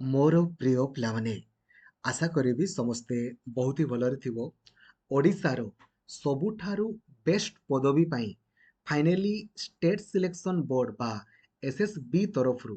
मोर प्रिय पिलामाने आशा करी समस्ते बहुत ही भलरे थिबो। ओडिशार सबुठारु बेस्ट पदवी पाई फाइनली स्टेट सिलेक्शन बोर्ड बा एसएसबी तरफरु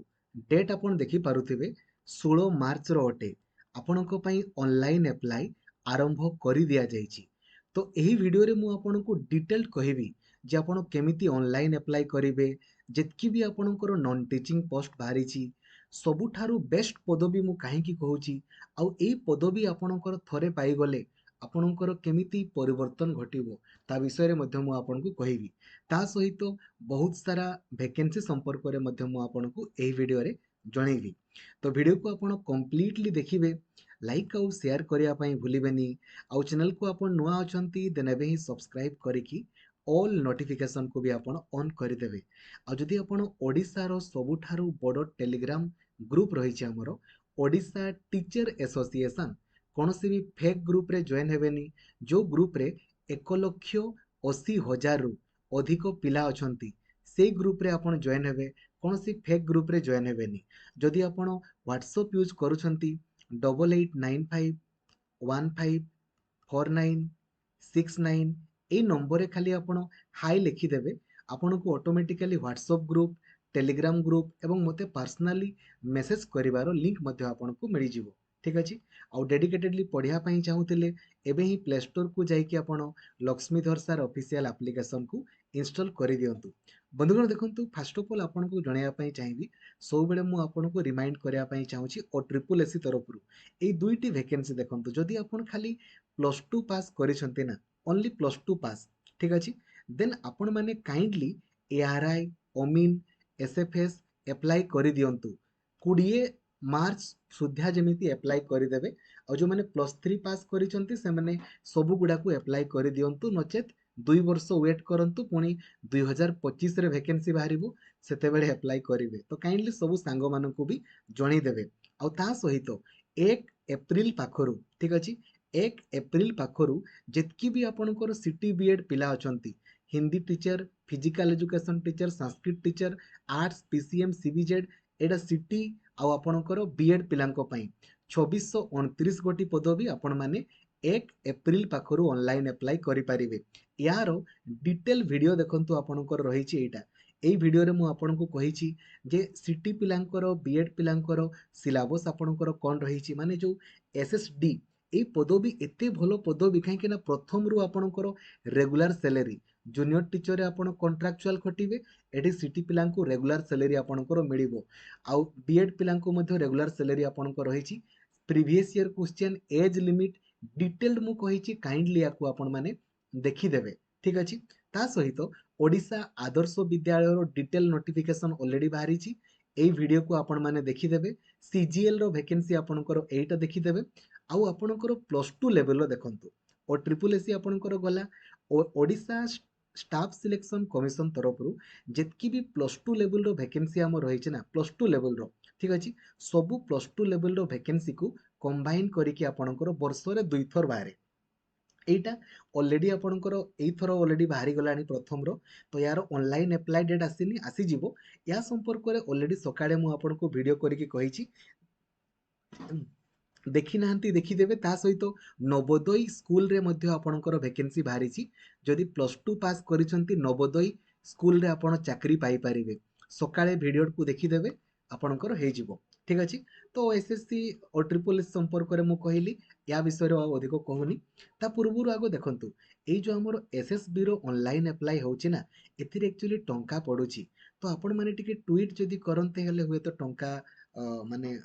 डेट आपण देखि पारुथिबे 16 मार्च रो अटे आपणको पई ऑनलाइन अप्लाई आरंभ करि दिया जायछि। तो एही वीडियो रे मु आपणको डिटेल्ड कहिबी जे आपण केमिति ऑनलाइन अप्लाई करिवे, जेतकी भी आपणकर नॉन टीचिंग पोस्ट बाहरिछि सबुठारु बेस्ट पदवी मु काहेकि कहूछि आउ एई पदवी आपणकर थरे पाइगले आपणकर केमिति परिवर्तन घटिबो ता विषय मध्ये मु आपनको कहिबी। ता सहित बहुत सारा वैकेंसी संपर्क रे मध्ये मु आपनको एही वीडियो रे जणैबी। तो वीडियो को आपण कंप्लीटली देखिबे, लाइक आउ शेयर करिया पई भूलिबेनी। आउ चैनल को आपण नुआ अछंती देन एबे ही सब्सक्राइब करिकि ऑल नोटिफिकेशन को भी आपण ऑन करदेवे। आ जदि आपण ओडिशार सबुठारु बड़ टेलीग्राम ग्रुप रही आमर ओडिशा टीचर एसोसिएशन कौन सी भी फेक ग्रुप रे जॉइन हेबेनी, जो ग्रुप रे 1,80,000 रु अधिक पिला अछंती से ग्रुप रे आपण जॉइन हेबे। कौन सी फेक ग्रुप रे जॉइन हेबेनी। जदि आपण व्हाट्सएप यूज करूछंती 8895154969 এই নম্বরে খালি ଆପଣ ହାଇ ଲେଖିଦେବେ, ଆପଣଙ୍କୁ automatically WhatsApp group, Telegram group ଏବଂ ମୋତେ ପର୍ସନାଲି ମେସେଜ କରିବାର ଲିଙ୍କ୍ ମଧ୍ୟ ଆପଣଙ୍କୁ ମିଳିଯିବ। ଠିକ୍ ଅଛି। ଆଉ ଡେଡିକେଟେଡଲି ପଢ଼ିବା ପାଇଁ ଚାହୁଁଥିଲେ ଏବେ ହିଁ ପ୍ଲେ ଷ୍ଟୋରକୁ ଯାଇକି ଆପଣ ଲକ୍ଷ୍ମୀଧର ସାର୍ ଅଫିସିଆଲ ଆପ୍ଲିକେସନକୁ ଇନଷ୍ଟଲ୍ କରିଦିଅନ୍ତୁ। ବନ୍ଧୁଗଣ ଦେଖନ୍ତୁ, ଫାଷ୍ଟ ଅଫ୍ ଅଲ୍ ଆପଣଙ୍କୁ ଜଣାଇବା ପାଇଁ ଚାହିଁବି, ସବୁବେଳେ ମୁଁ ଆପଣଙ୍କୁ ରିମାଇଣ୍ଡ କରିବା ପାଇଁ ଚାହୁଁଛି ଓ ଟ୍ରିପୁଲ ଏସି ତରଫରୁ ଏଇ ଦୁଇଟି ଭ୍ୟାକେନ୍ସି ଦେଖନ୍ତୁ। ଯଦି ଆପଣ ଖାଲି ପ୍ଲସ୍ ଟୁ ପାସ୍ କରିଛନ୍ତି ନା, ओनली +2 पास, ठीक अच्छे, देन आपण मैंने काइंडली एआरआई अमीन एसएफएस एप्लाई कर दिंतु 20 मार्च सुधा जमीती एप्लाई करदे। और जो मैंने +3 पास करिसेंती से माने सब गुडा को एप्लाई कर दिंतु, नचेत 2 वर्ष वेट करंतु, पुणी 2025 रे वैकेंसी बाहरिबो सेतेबेले एप्लाई करिवे। तो काइंडली सब सांग मानकु भी जणै देबे। आ ता सहित 1 एप्रिल पाखरु, ठीक अच्छे, 1 एप्रिल पाखरु जितकी भी आपणकर सिटी बीएड पिला अछंती, Hindi teacher, physical education teacher, Sanskrit teacher, arts PCM CBZ, एडा सिटी आउ आपणकर बीएड पिलांको पई 2629 गोटी पदवी आपण माने 1 एप्रिल पाखरु ऑनलाइन अप्लाई करि परिबे। यार डिटेल वीडियो देखंतु आपणकर रहिछि एटा। एई वीडियो रे मु आपनको कहिछि जे सिटी पिलांकर बीएड पिलांकर सिलेबस आपणकर कोन रहिछि, माने जो एसएसडी এই পদবী এতে ভালো পদবী কাହିଁକି ନା ପ୍ରଥମରୁ ଆପଣଙ୍କର ରେଗୁଲାର ସାଲାରୀ, ଜୁନିୟର ଟିଚରରେ ଆପଣ କଣ୍ଟ୍ରାକ୍ଚୁଆଲ ଖଟିବେ, ଏଠି ସିଟି ପିଲାଙ୍କୁ ରେଗୁଲାର ସାଲାରୀ ଆପଣଙ୍କର ମିଳିବ। ଆଉ ବିଏଡ୍ ପିଲାଙ୍କୁ ମଧ୍ୟ ରେଗୁଲାର ସାଲାରୀ ଆପଣଙ୍କର ରହିଛି। Previous year question, age limit detailed ମୁଁ କହିଛି, କାଇଣ୍ଡଲି ୟାକୁ ଆପଣମାନେ ଦେଖିଦେବେ। ଠିକ୍ ଅଛି। ତା ସହିତ ଓଡ଼ିଶା ଆଦର୍ଶ ବିଦ୍ୟାଳୟର ଡିଟେଲ୍ ନୋଟିଫିକେସନ୍ ଅଲରେଡ଼ି ବାହାରିଛି, ଏଇ ଭିଡ଼ିଓକୁ ଆପଣମାନେ ଦେଖିଦେବେ। ସିଜିଏଲ୍ର ଭ୍ୟାକେନ୍ସି ଆପଣଙ୍କର ଏଇଟା ଦେଖିଦେବେ। आउ आपणकर +2 लेवल देखंतु और ट्रिपल एसी आपणकर गला ओडिशा स्टाफ सिलेक्शन कमिशन तरफरु जेतकी भी +2 लेवल रो वैकेंसी हम रही ना, +2 लेवल रो, ठीक अछि, सबु +2 लेवल रो वैकेंसी को कंबाइन करिकि आपणकर वर्ष रे 2 थर बाहरे। এইটা অলরেডি আপনার এইথর অলরেডি বাহারি গলানি প্রথম रो। तो यार ऑनलाइन अप्लाई डेट आसीनी, आसीजिवो। या संपर्क में अलरेडी सकाळे मु आपनको वीडियो करिकि कहिछि, देखी नाहंती देखिदेवे। ता सहित नवोदय स्कूल रे मध्य आपणकर वैकेंसी बाहरिछि। जदि +2 पास करिसंती नवोदय स्कूल रे आपण चाकरी पाई परिवे। सकाळे वीडियो को देखिदेवे, आपणकर हे जिवो। ठीक अछि। तो एसएससी और ट्रिपल एस संपर्क में मु कहली, या विषय रे अधिक कहूनी। ता पूर्वरु आगो देखंतु, एई जो हमर एसएसबी रो ऑनलाइन अप्लाई होछि ना, एथिरे एक्चुअली टंका पडुछि। तो आपण माने टिके ट्वीट जदि करन्ते हेले हुए तो टंका माने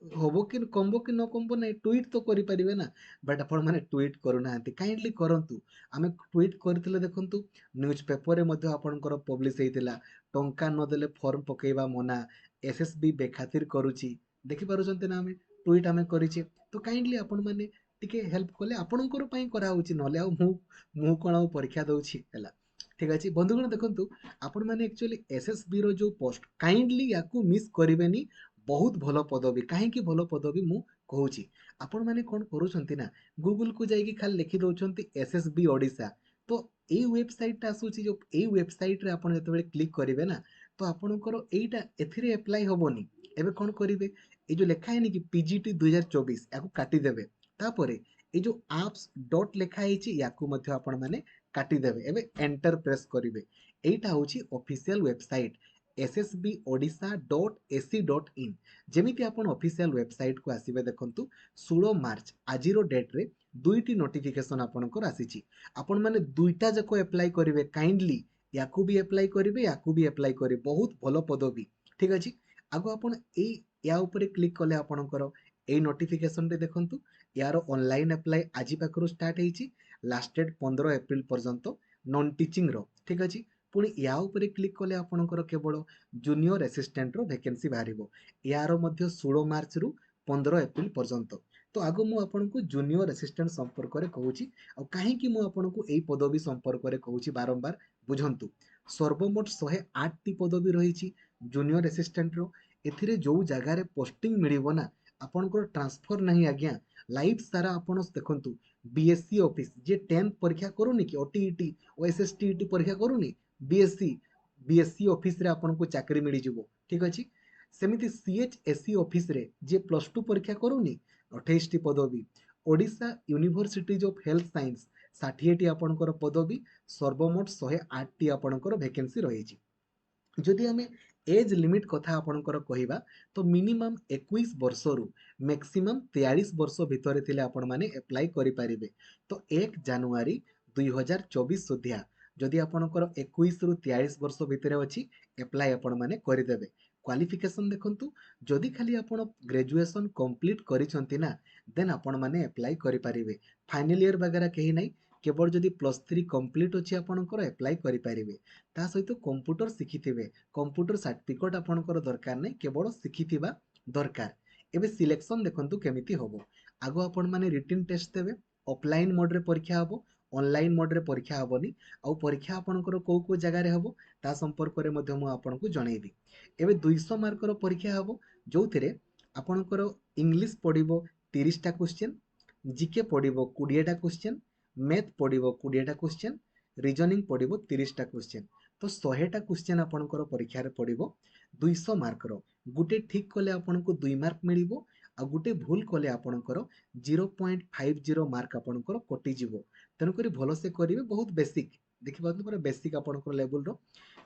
होबो कि कमबो कि न कमबो नै, ट्वीट तो करि परिबे ना। बट आपण माने ट्वीट करू नाहंती, काइंडली करंतु। आमे ट्वीट करथिले देखंतु, न्यूज पेपर रे मध्ये आपणकर पब्लिश हेतिला, टंका न देले फॉर्म पकेइबा मना, एसएसबी बेखातिर करूची। देखि पारुचंते ना, आमे ट्वीट आमे करिचे। तो काइंडली आपण माने टिके हेल्प कले आपणकर पई करा होची, नले आ मु कोन परीक्षा दउची हैला। ठीक अछि बंधुगण, देखंतु आपण माने एक्चुअली एसएसबी रो जो पोस्ट, काइंडली याकू मिस करिवेनी। बहुत भल पदवी, कहीं भल पदवी मु कहूची। आपण माने कोन करूछंती ना, गूगल को जाइए खाली लिखि दउछंती एसएसबी ओडिशा। तो एई वेबसाइट टा आसुची, जो एई वेबसाइट रे आपण जतबेले क्लिक करिवे ना, तो आपणकर एईटा एथिरे अप्लाई होबोनी। एबे कौन करिवे ए जो लेखा है कि पीजीटी 2024 याकू काटी देबे तापरे ए जो apps डॉट लेखा है याकू मध्य आपण माने काटी देबे एबे एंटर प्रेस करिवे एटा होची ऑफिशियल वेबसाइट ssbodisha.ac.in जेमिति आपण ऑफिशियल वेबसाइट को आसीबे देखंतु 16 मार्च आजिरो डेट रे दुईटी नोटिफिकेशन आपणकर आसीची आपण माने दुईटा जको अप्लाई करिवे काइंडली याकू भी अप्लाई करिवे याकू भी अप्लाई करिवे बहुत भलो पदवी ठीक अछि आगो आपण ए या ऊपर क्लिक कले आपणकर ए नोटिफिकेशन रे देखंतु यार ऑनलाइन अप्लाई आजि पाखरु स्टार्ट हेची लास्ट डेट 15 एप्रिल पर्यंत नॉन टीचिंग रो ठीक अछि पुणी या ऊपर क्लिक कले आपणकर केवल जूनियर असिस्टेंट रो वैकेंसी बाहरिबो यार मध्य 16 मार्च रु 15 एप्रिल पर्यंत तो आगो मु आपनको जूनियर असिस्टेंट संपर्क रे कहूची आ काहे कि मु आपनको एई पदवी संपर्क रे कहूची बारंबार बुझंतु सर्वमोट 108 टी पदवी रहिची जूनियर असिस्टेंट रो एथिरे जो जगह रे पोस्टिंग मिलिबो ना आपनकर ट्रांसफर नहीं आज्ञा लाइफ सारा आपण देखंतु बीएससी ऑफिस जे 10th परीक्षा करूनी कि ओटीईटी ओएसएसटीईटी परीक्षा करूनी बीएससी बीएससी ऑफिस रे आपनको चाकरी मिली जिवो ठीक अछि सेमिति सीएचएससी ऑफिस रे जे +2 परीक्षा करूनी 28 टी पदवी Odisha universities of health science 60 T आपनकर पदवी सर्वमोट 108 टी आपनकर वैकेंसी रहिछि जदि आमे एज लिमिट कथा आपणकर कहिबा तो मिनिमम 21 वर्षरु मैक्सिमम 43 वर्ष भितर थिले आपण माने अप्लाई करि परिबे तो 1 जनवरी 2024 सुधिया जदि आपणकर 21 रु 43 वर्ष भितर अछि अप्लाई आपण माने करि देबे क्वालिफिकेशन देखंतु जदि खाली आपण ग्रेजुएशन कंप्लीट करिसंती ना देन आपण माने अप्लाई करि परिबे फाइनल ईयर वगैरह केही नै केवल जदि +3 कंप्लीट अछि आपणकर अप्लाई करि परिबे ता सहित कंप्यूटर शिखिथिबे कंप्यूटर सर्टिफिकेट आपणकर दरकार नै केवल शिखिथिबा दरकार एबे सिलेक्शन देखंतु केमिति होबो आगो आपण माने रिटन टेस्ट देबे ऑफलाइन मोड रे परीक्षा होबो ऑनलाइन मोड रे परीक्षा होबोनी आ परीक्षा आपणकर को जगह रे होबो ता संपर्क रे मध्य मु आपणकु जणैबी एबे 200 मार्क रो परीक्षा होबो जोथिरे आपणकर इंग्लिश पढिबो 30 टा क्वेश्चन जीके पढिबो 20 टा क्वेश्चन मैथ पढिबो 20 टा क्वेश्चन रीजनिंग पढिबो 30 टा क्वेश्चन तो 100 टा क्वेश्चन आपणकर परीक्षा रे पढिबो 200 मार्क रो गुटे ठीक कले आपणको 2 मार्क मिलिबो आ गुटे भूल कले आपणकर 0.50 मार्क आपणकर कटि जिवो तेनु करी भलो से करिवे बहुत बेसिक देखि पातु पूरा बेसिक आपणकर लेवल रो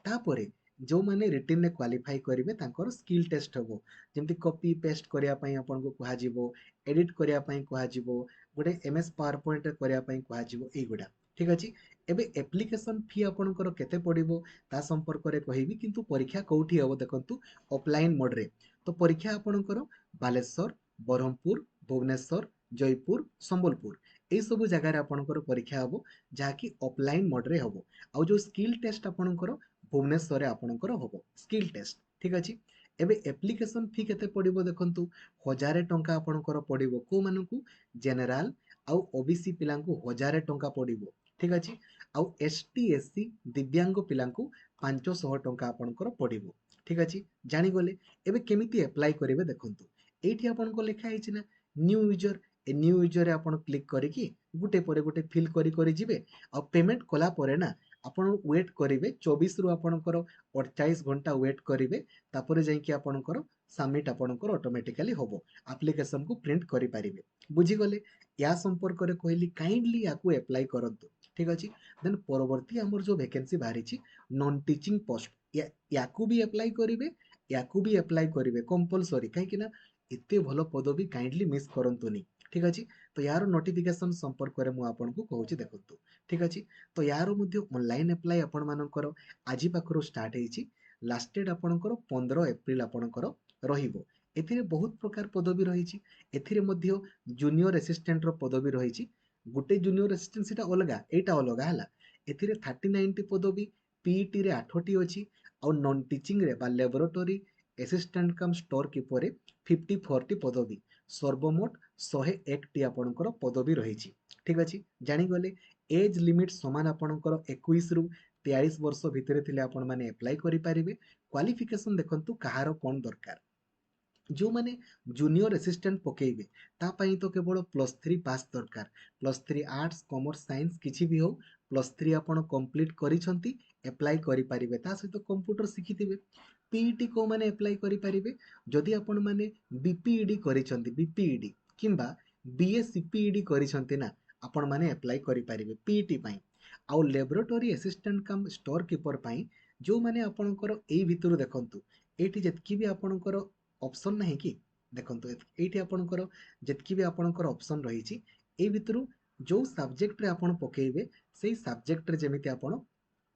तापरे जो माने रिटन ने क्वालिफाई करिवे तांकर स्किल टेस्ट हबो जेमति कॉपी पेस्ट करिया पई आपणको कुहा जिवो एडिट करिया पई कुहा जिवो गुटे एमएस पावर पॉइंट रे करिया पई कुहा जिवो ए गुडा ठीक अछि एबे एप्लिकेशन फी आपणकर केते पडिबो ता संपर्क रे कहिबी किंतु परीक्षा कोठी हबो देखंतु ऑफलाइन मोड रे तो परीक्षा आपणकर बालेश्वर बरहमपुर भुवनेश्वर जयपुर संबलपुर ए सब जगह रे आपणकर परीक्षा हबो जाकी ऑफलाइन मोड रे हबो आ जो स्किल टेस्ट आपणकर भुवनेश्वर रे आपणकर हबो स्किल टेस्ट ठीक अछि एबे एप्लिकेशन फी केते पडिबो देखंतु 1000 टंका आपणकर पडिबो को मानकु जनरल आ ओबीसी पिलांकु 1000 टंका पडिबो ठीक अछि आ एसटी एससी दिव्यांग पिलांकु 500 टंका आपणकर पडिबो ठीक अछि जानि गले एबे केमिति अप्लाई करिवे देखंतु एठी आपणको लेखा हिछि ना new user a new user रे आपण क्लिक करिकि गुटे परे गुटे फिल करि करि जिवे आ पेमेंट कला परे ना आपण वेट करिवे 24 रु आपणकर 48 घंटा वेट करिवे तापरे जाई कि आपणकर सबमिट आपणकर ऑटोमेटिकली होबो एप्लीकेशन को प्रिंट करि पारिबे बुझी गले या संपर्क रे कहली काइंडली याकू अप्लाई करंतु ठीक अछि देन परवर्ती हमर जो वैकेंसी बाहरी छी नॉन टीचिंग पोस्ट याकू भी अप्लाई करिवे कंपलसरी काहे कि ना एते भलो पदवी काइंडली मिस करंतुनी ठीक अछि तो यार नोटिफिकेशन संपर्क रे मु आपनको कहूची देखंतु ठीक अछि तो यार मध्ये ऑनलाइन अप्लाई आपण मानकर आजि पाखरो स्टार्ट हेछि लास्ट डेट आपणकर 15 एप्रिल आपणकर रहिबो एथिरे बहुत प्रकार पदवी रहिछि एथिरे मध्ये जूनियर असिस्टेंट रो पदवी रहिछि गुटे जूनियर असिस्टेंट सेटा अलगा एटा अलगा हला एथिरे 39 टी पदवी पीईटी रे 8 टी अछि और नॉन टीचिंग रे बा laboratory assistant cum store keeper रे 54 टी पदवी सर्वमोट 101 टी आपणकर पदवी रहिछि ठीक अछि जानि गले एज लिमिट समान आपणकर 21 रु 43 वर्ष भितरे थिले आपण माने अप्लाई करि पारिबे क्वालिफिकेशन देखंतु कहारो कोन दरकार जो माने जूनियर असिस्टेंट पकेइबे ता पई तो केवल +3 पास दरकार +3 आर्ट्स कॉमर्स साइंस किछि भी हो +3 आपण कंप्लीट करिसंती अप्लाई करि पारिबे ता सहित कंप्यूटर शिखिथिबे पीईटी को माने अप्लाई करि परिबे जदि आपण माने बीपीईडी करिसंती बीपीईडी किंबा बीएससीपीईडी करिसंती ना आपण माने अप्लाई करि परिबे पीईटी पई आउ laboratory assistant cum store keeper पई जो माने आपणकर एई भितरु देखंतु एठी जेतकी भी आपणकर ऑप्शन नाही कि देखंतु एठी आपणकर जेतकी भी आपणकर ऑप्शन रहिछि एई भितरु जो सब्जेक्ट रे आपण पकेइबे सेई सब्जेक्ट रे जेमिति आपण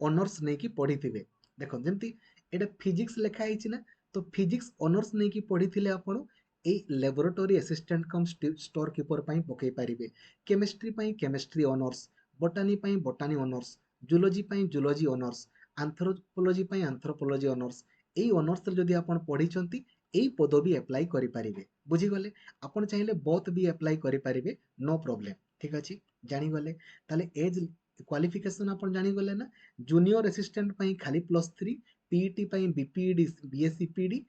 ऑनर्स नै कि पढिथिबे देखो जेमति एटा फिजिक्स लेखा आइछि ना तो फिजिक्स ऑनर्स नै कि पढिथिले आपण ए laboratory assistant cum store keeper पई पकेइ पारिबे केमिस्ट्री पई केमिस्ट्री ऑनर्स बोटानी पई बोटानी ऑनर्स जूलॉजी पई जूलॉजी ऑनर्स एंथ्रोपोलॉजी पई एंथ्रोपोलॉजी ऑनर्स एई ऑनर्स रे जदि आपण पढिछंती एई पदवी अप्लाई करि पारिबे बुझी गले आपण चाहिले बोथ भी अप्लाई करि पारिबे नो प्रॉब्लम ठीक अछि जानि गले ताले एज क्वालिफिकेशन आपण जानि गले ना जूनियर असिस्टेंट पई खाली +3 पीईटी पई BPEd BSc PED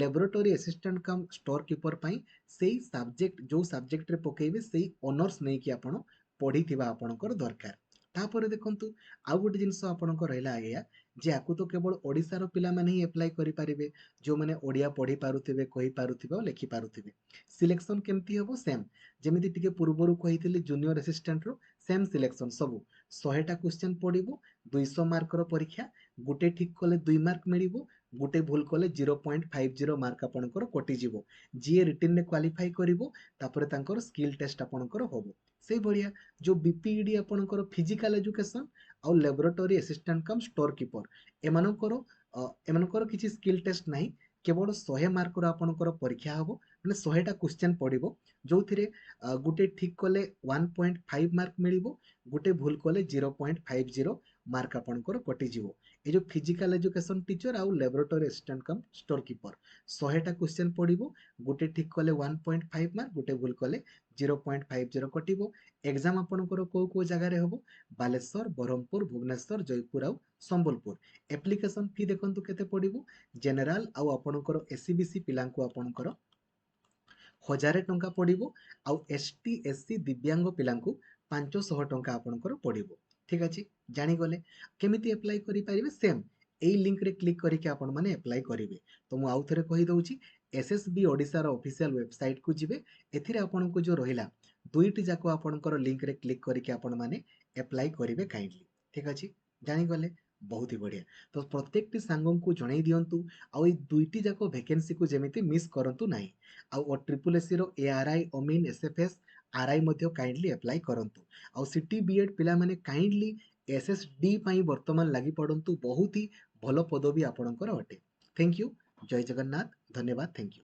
laboratory assistant cum store keeper पई सेई सब्जेक्ट जो सब्जेक्ट रे पकेइबे सेई ऑनर्स नै कि आपण पढिथिबा आपणकर दरकार तापर देखंतु आउ गोटे जिंस आपणकर रहला आया जे आकु तो केवल ओडिसा रो पिला माने ही अप्लाई करि पारिबे जो माने ओडिया पढि पारुथिबे कहि पारुथिबे और लिखि पारुथिबे सिलेक्शन केमती हबो सेम जेमिति टिके पूर्वरु कहिथिले जूनियर असिस्टेंट रो सेम सिलेक्शन सबु 100 टा क्वेश्चन पडिबो 200 मार्क रो परीक्षा गुटे ठीक कले 2 मार्क मिलिबो गुटे भूल कले 0.50 मार्क आपणकर कटि जिवो जीए रिटन ने क्वालिफाई करिवो तापरे तांकर स्किल टेस्ट आपणकर होबो सेई भलिया जो बीपीईडी आपणकर फिजिकल एजुकेशन आ laboratory assistant cum store keeper एमानकर किछि स्किल टेस्ट नाही केवल 100 मार्क रो आपणकर परीक्षा हबो माने 100 टा क्वेश्चन पडिबो जोथिरे गुटे ठीक कले 1.5 मार्क मिलिबो गुटे भूल कले 0.50 मार्क आपणकर कटि जिवो ए जो फिजिकल एजुकेशन टीचर आउ laboratory assistant cum store keeper 100 टा क्वेश्चन पडिबो गुटे ठीक कले 1.5 मार्क गुटे भूल कले 0.50 कटिबो एग्जाम आपणकर को जगह रे हबो बालेश्वर बरहमपुर भुवनेश्वर जयपुर आउ संबलपुर एप्लिकेशन फी देखंतु केते पडिबो जनरल आउ आपणकर एससीबीसी पिलांको आपणकर 1000 टंका पडिबो आउ एसटी एससी दिव्यांग पिलांको 500 टंका आपणकर पडिबो ठीक अछि जानि गले केमिति अप्लाई करि परिबे सेम एई लिंक रे क्लिक करिके आपण माने अप्लाई करिवे तो मु आउ थरे कहि दउची एसएसबी ओडिसा रो ऑफिशियल वेबसाइट को जिवे एथिरे आपणको जो रहिला दुईटी जाको आपणकर लिंक रे क्लिक करिके आपण माने अप्लाई करिवे काइंडली ठीक अछि जानि गले बहुत ही बढ़िया तो प्रत्येक टी सांगम को जणाई दियंतु आ ए दुईटी जाको वैकेंसी को जेमिति मिस करंतु नाही आ ट्रिपल एससी रो एआरआई अमीन एसएफएस आरआई मध्ये काइंडली अप्लाई करंतु आ सिटी बीएड पिला माने काइंडली एसएसडी पई वर्तमान लागि पडंतु बहुत ही भलो पदवी आपणकर अटे थैंक यू जय जगन्नाथ धन्यवाद थैंक यू